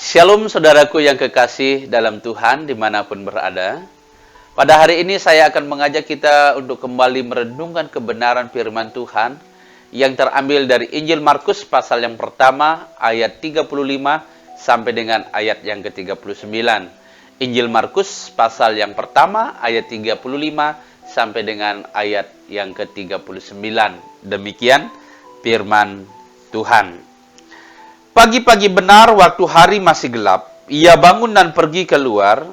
Shalom saudaraku yang kekasih dalam Tuhan dimanapun berada. Pada hari ini saya akan mengajak kita untuk kembali merenungkan kebenaran firman Tuhan yang terambil dari Injil Markus pasal yang pertama ayat 35 sampai dengan ayat yang ke-39. Injil Markus pasal yang pertama ayat 35 sampai dengan ayat yang ke-39. Demikian firman Tuhan. Pagi-pagi benar waktu hari masih gelap, ia bangun dan pergi keluar.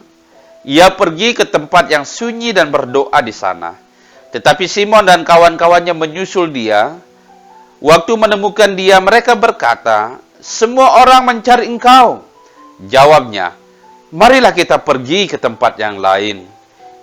Ia pergi ke tempat yang sunyi dan berdoa di sana. Tetapi Simon dan kawan-kawannya menyusul dia. Waktu menemukan dia, mereka berkata, "Semua orang mencari engkau." Jawabnya, "Marilah kita pergi ke tempat yang lain,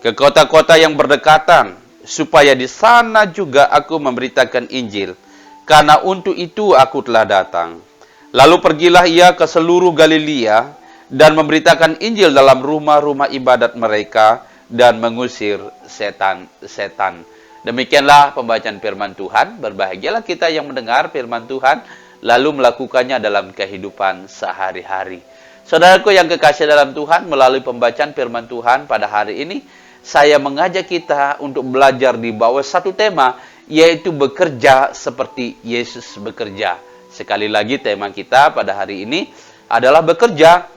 ke kota-kota yang berdekatan, supaya di sana juga aku memberitakan Injil, karena untuk itu aku telah datang." Lalu pergilah ia ke seluruh Galilea dan memberitakan Injil dalam rumah-rumah ibadat mereka dan mengusir setan-setan. Demikianlah pembacaan firman Tuhan. Berbahagialah kita yang mendengar firman Tuhan lalu melakukannya dalam kehidupan sehari-hari. Saudaraku yang kekasih dalam Tuhan, melalui pembacaan firman Tuhan pada hari ini, saya mengajak kita untuk belajar di bawah satu tema, yaitu bekerja seperti Yesus bekerja. Sekali lagi tema kita pada hari ini adalah bekerja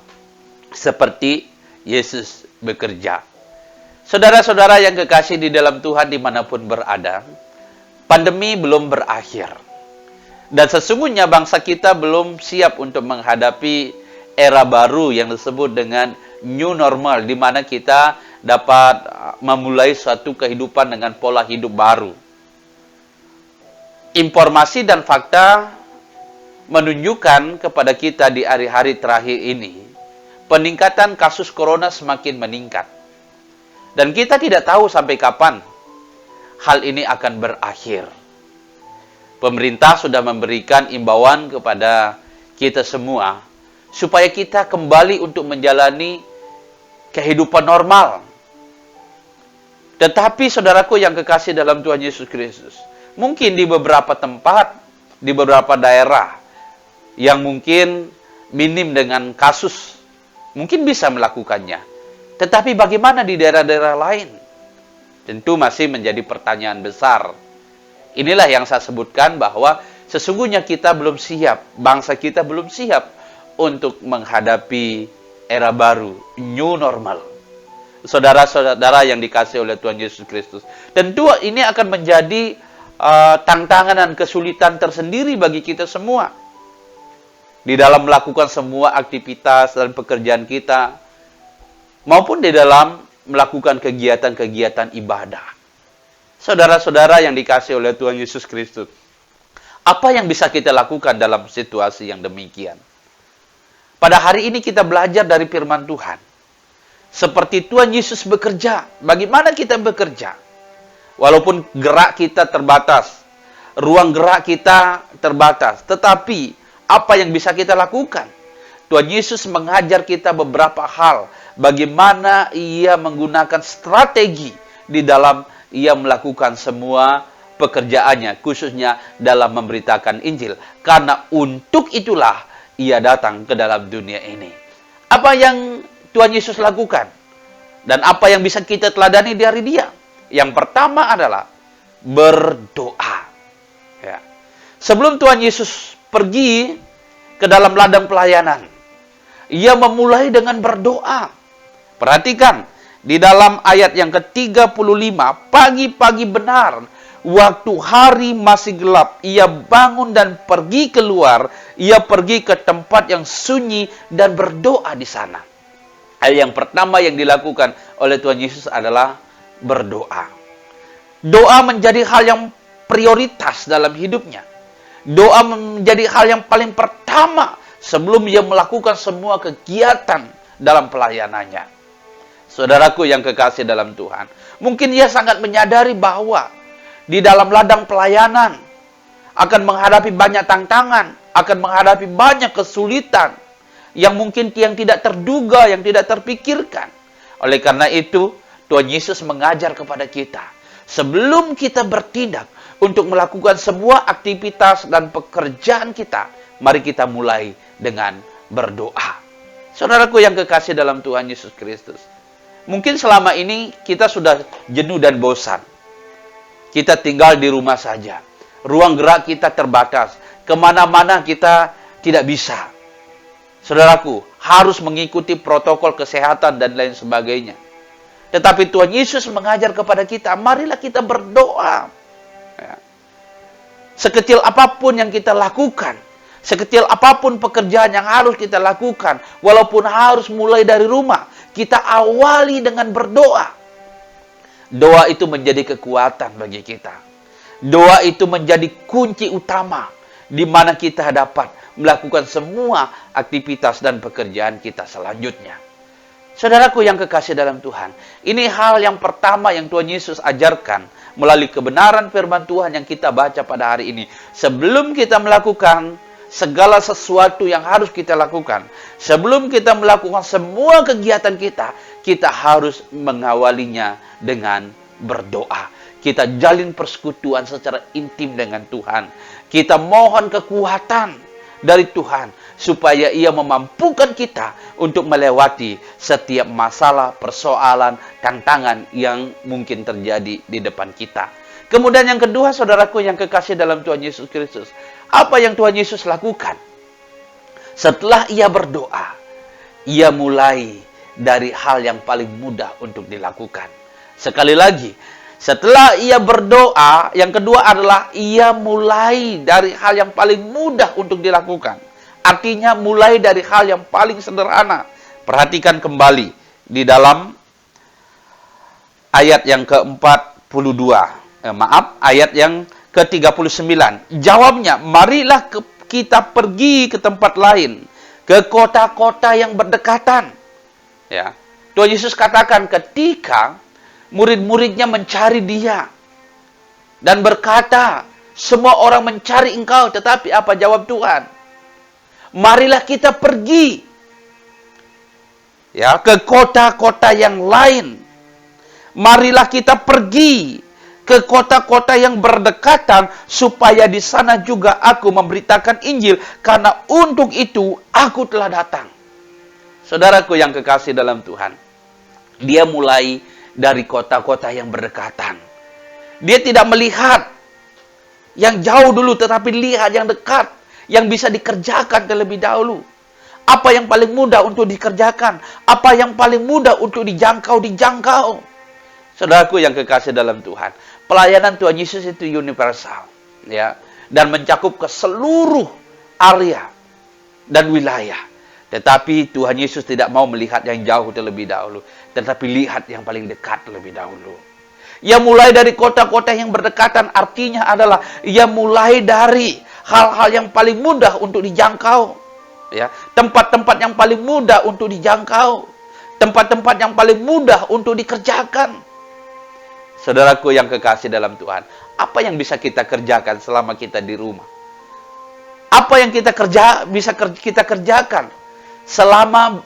seperti Yesus bekerja. Saudara-saudara yang kekasih di dalam Tuhan dimanapun berada, pandemi belum berakhir. Dan sesungguhnya bangsa kita belum siap untuk menghadapi era baru yang disebut dengan new normal, di mana kita dapat memulai suatu kehidupan dengan pola hidup baru. Informasi dan fakta menunjukkan kepada kita di hari-hari terakhir ini, peningkatan kasus corona semakin meningkat. Dan kita tidak tahu sampai kapan hal ini akan berakhir. Pemerintah sudah memberikan imbauan kepada kita semua, supaya kita kembali untuk menjalani kehidupan normal. Tetapi saudaraku yang kekasih dalam Tuhan Yesus Kristus, mungkin di beberapa tempat, di beberapa daerah, yang mungkin minim dengan kasus, mungkin bisa melakukannya. Tetapi bagaimana di daerah-daerah lain? Tentu masih menjadi pertanyaan besar. Inilah yang saya sebutkan bahwa sesungguhnya kita belum siap, bangsa kita belum siap untuk menghadapi era baru, new normal. Saudara-saudara yang dikasihi oleh Tuhan Yesus Kristus, tentu ini akan menjadi tantangan dan kesulitan tersendiri bagi kita semua di dalam melakukan semua aktivitas dan pekerjaan kita, maupun di dalam melakukan kegiatan-kegiatan ibadah. Saudara-saudara yang dikasihi oleh Tuhan Yesus Kristus, apa yang bisa kita lakukan dalam situasi yang demikian? Pada hari ini kita belajar dari firman Tuhan. Seperti Tuhan Yesus bekerja, bagaimana kita bekerja? Walaupun gerak kita terbatas, ruang gerak kita terbatas, tetapi apa yang bisa kita lakukan? Tuhan Yesus mengajar kita beberapa hal, bagaimana ia menggunakan strategi di dalam ia melakukan semua pekerjaannya, khususnya dalam memberitakan Injil. Karena untuk itulah ia datang ke dalam dunia ini. Apa yang Tuhan Yesus lakukan? Dan apa yang bisa kita teladani dari dia? Yang pertama adalah berdoa. Ya. Sebelum Tuhan Yesus pergi ke dalam ladang pelayanan, ia memulai dengan berdoa. Perhatikan, di dalam ayat yang ke-35, pagi-pagi benar, waktu hari masih gelap, ia bangun dan pergi keluar, ia pergi ke tempat yang sunyi dan berdoa di sana. Hal yang pertama yang dilakukan oleh Tuhan Yesus adalah berdoa. Doa menjadi hal yang prioritas dalam hidupnya. Doa menjadi hal yang paling pertama sebelum ia melakukan semua kegiatan dalam pelayanannya. Saudaraku yang kekasih dalam Tuhan, mungkin ia sangat menyadari bahwa di dalam ladang pelayanan akan menghadapi banyak tantangan, akan menghadapi banyak kesulitan yang mungkin yang tidak terduga, yang tidak terpikirkan. Oleh karena itu, Tuhan Yesus mengajar kepada kita, sebelum kita bertindak untuk melakukan semua aktivitas dan pekerjaan kita, mari kita mulai dengan berdoa. Saudaraku yang kekasih dalam Tuhan Yesus Kristus, mungkin selama ini kita sudah jenuh dan bosan. Kita tinggal di rumah saja. Ruang gerak kita terbatas. Kemana-mana kita tidak bisa. Saudaraku, harus mengikuti protokol kesehatan dan lain sebagainya. Tetapi Tuhan Yesus mengajar kepada kita, marilah kita berdoa. Ya. Sekecil apapun yang kita lakukan, sekecil apapun pekerjaan yang harus kita lakukan, walaupun harus mulai dari rumah, kita awali dengan berdoa. Doa itu menjadi kekuatan bagi kita. Doa itu menjadi kunci utama di mana kita dapat melakukan semua aktivitas dan pekerjaan kita selanjutnya. Saudaraku yang kekasih dalam Tuhan, ini hal yang pertama yang Tuhan Yesus ajarkan melalui kebenaran firman Tuhan yang kita baca pada hari ini. Sebelum kita melakukan segala sesuatu yang harus kita lakukan, sebelum kita melakukan semua kegiatan kita, kita harus mengawalinya dengan berdoa. Kita jalin persekutuan secara intim dengan Tuhan. Kita mohon kekuatan dari Tuhan supaya Ia memampukan kita untuk melewati setiap masalah, persoalan, tantangan yang mungkin terjadi di depan kita. Kemudian yang kedua, saudaraku yang kekasih dalam Tuhan Yesus Kristus, apa yang Tuhan Yesus lakukan? Setelah Ia berdoa, Ia mulai dari hal yang paling mudah untuk dilakukan. Sekali lagi, setelah Ia berdoa, yang kedua adalah Ia mulai dari hal yang paling mudah untuk dilakukan. Artinya mulai dari hal yang paling sederhana. Perhatikan kembali di dalam ayat yang ke-42. Ayat yang ke-39. Jawabnya, marilah kita pergi ke tempat lain, ke kota-kota yang berdekatan. Ya. Tuhan Yesus katakan ketika murid-muridnya mencari Dia dan berkata, semua orang mencari Engkau, tetapi apa jawab Tuhan? Marilah kita pergi ya ke kota-kota yang lain. Marilah kita pergi ke kota-kota yang berdekatan supaya di sana juga aku memberitakan Injil, karena untuk itu aku telah datang. Saudaraku yang kekasih dalam Tuhan, Dia mulai dari kota-kota yang berdekatan. Dia tidak melihat yang jauh dulu, tetapi lihat yang dekat, yang bisa dikerjakan terlebih dahulu. Apa yang paling mudah untuk dikerjakan? Apa yang paling mudah untuk dijangkau? Saudaraku yang kekasih dalam Tuhan, pelayanan Tuhan Yesus itu universal, ya, dan mencakup ke seluruh area dan wilayah. Tetapi Tuhan Yesus tidak mau melihat yang jauh terlebih dahulu, tetapi lihat yang paling dekat terlebih dahulu. Ia mulai dari kota-kota yang berdekatan, artinya adalah ia mulai dari hal-hal yang paling mudah untuk dijangkau. Ya, tempat-tempat yang paling mudah untuk dijangkau. Tempat-tempat yang paling mudah untuk dikerjakan. Saudaraku yang kekasih dalam Tuhan, apa yang bisa kita kerjakan selama kita di rumah? Apa yang bisa kita kerjakan selama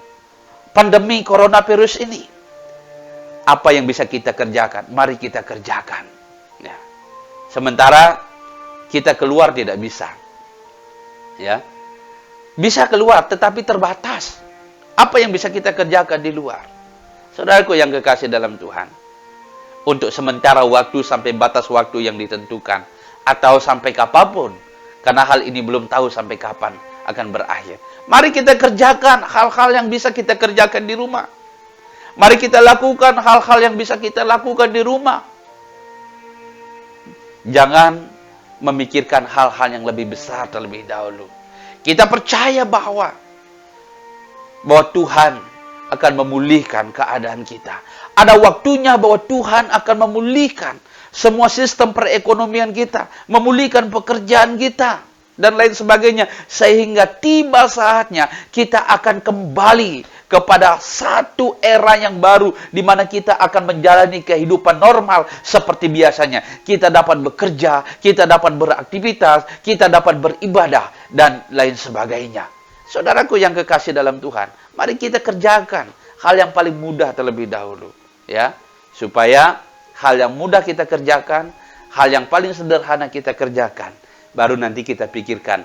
pandemi coronavirus ini? Apa yang bisa kita kerjakan? Mari kita kerjakan. Ya. Sementara kita keluar tidak bisa. Ya. Bisa keluar tetapi terbatas. Apa yang bisa kita kerjakan di luar? Saudaraku yang kekasih dalam Tuhan, untuk sementara waktu sampai batas waktu yang ditentukan, atau sampai kapanpun, karena hal ini belum tahu sampai kapan akan berakhir. Mari kita kerjakan hal-hal yang bisa kita kerjakan di rumah. Mari kita lakukan hal-hal yang bisa kita lakukan di rumah. Jangan memikirkan hal-hal yang lebih besar terlebih dahulu. Kita percaya bahwa Tuhan akan memulihkan keadaan kita. Ada waktunya bahwa Tuhan akan memulihkan semua sistem perekonomian kita, memulihkan pekerjaan kita, dan lain sebagainya. Sehingga tiba saatnya kita akan kembali kepada satu era yang baru, di mana kita akan menjalani kehidupan normal seperti biasanya. Kita dapat bekerja, kita dapat beraktivitas, kita dapat beribadah, dan lain sebagainya. Saudaraku yang kekasih dalam Tuhan, mari kita kerjakan hal yang paling mudah terlebih dahulu. Ya, supaya hal yang mudah kita kerjakan, hal yang paling sederhana kita kerjakan, baru nanti kita pikirkan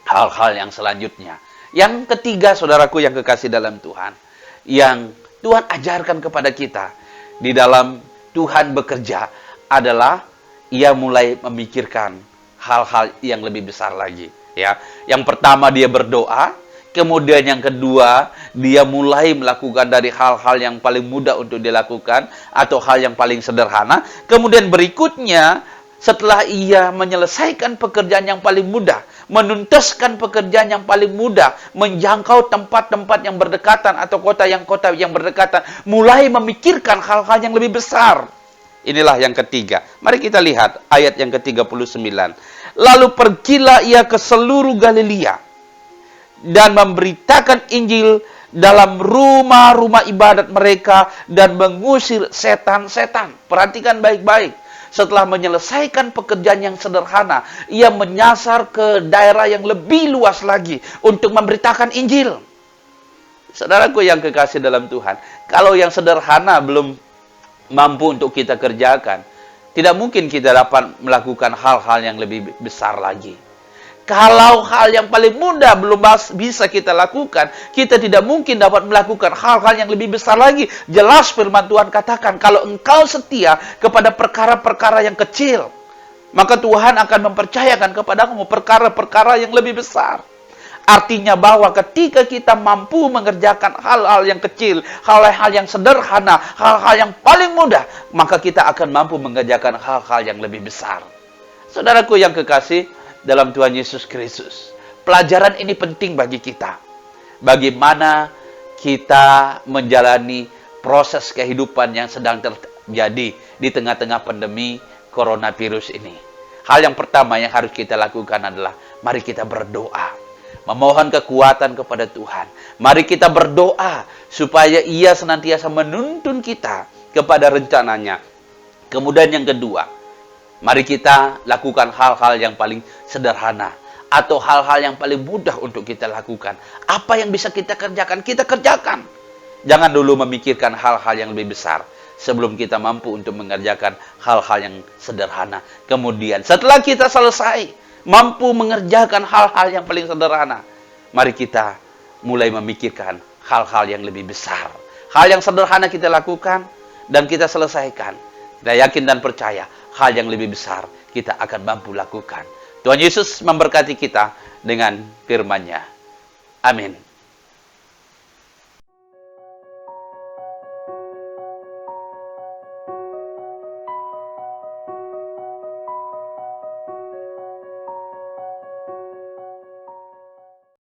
hal-hal yang selanjutnya. Yang ketiga, saudaraku yang kekasih dalam Tuhan, yang Tuhan ajarkan kepada kita di dalam Tuhan bekerja adalah ia mulai memikirkan hal-hal yang lebih besar lagi. Ya, yang pertama dia berdoa, kemudian yang kedua dia mulai melakukan dari hal-hal yang paling mudah untuk dilakukan atau hal yang paling sederhana. Kemudian berikutnya, setelah ia menyelesaikan pekerjaan yang paling mudah, menuntaskan pekerjaan yang paling mudah, menjangkau tempat-tempat yang berdekatan atau kota yang berdekatan, mulai memikirkan hal-hal yang lebih besar. Inilah yang ketiga. Mari kita lihat ayat yang ke-39. Lalu pergilah ia ke seluruh Galilea dan memberitakan Injil dalam rumah-rumah ibadat mereka dan mengusir setan-setan. Perhatikan baik-baik. Setelah menyelesaikan pekerjaan yang sederhana, ia menyasar ke daerah yang lebih luas lagi untuk memberitakan Injil. Saudaraku yang kekasih dalam Tuhan, kalau yang sederhana belum mampu untuk kita kerjakan, tidak mungkin kita dapat melakukan hal-hal yang lebih besar lagi. Kalau hal yang paling mudah belum bisa kita lakukan, kita tidak mungkin dapat melakukan hal-hal yang lebih besar lagi. Jelas firman Tuhan katakan, kalau engkau setia kepada perkara-perkara yang kecil, maka Tuhan akan mempercayakan kepadamu perkara-perkara yang lebih besar. Artinya bahwa ketika kita mampu mengerjakan hal-hal yang kecil, hal-hal yang sederhana, hal-hal yang paling mudah, maka kita akan mampu mengerjakan hal-hal yang lebih besar. Saudaraku yang kekasih dalam Tuhan Yesus Kristus, pelajaran ini penting bagi kita. Bagaimana kita menjalani proses kehidupan yang sedang terjadi di tengah-tengah pandemi coronavirus ini. Hal yang pertama yang harus kita lakukan adalah mari kita berdoa. Memohon kekuatan kepada Tuhan. Mari kita berdoa supaya ia senantiasa menuntun kita kepada rencananya. Kemudian yang kedua, mari kita lakukan hal-hal yang paling sederhana atau hal-hal yang paling mudah untuk kita lakukan. Apa yang bisa kita kerjakan, kita kerjakan. Jangan dulu memikirkan hal-hal yang lebih besar sebelum kita mampu untuk mengerjakan hal-hal yang sederhana. Kemudian setelah kita selesai mampu mengerjakan hal-hal yang paling sederhana, mari kita mulai memikirkan hal-hal yang lebih besar. Hal yang sederhana kita lakukan dan kita selesaikan. Kita yakin dan percaya hal yang lebih besar kita akan mampu lakukan. Tuhan Yesus memberkati kita dengan firman-Nya. Amin.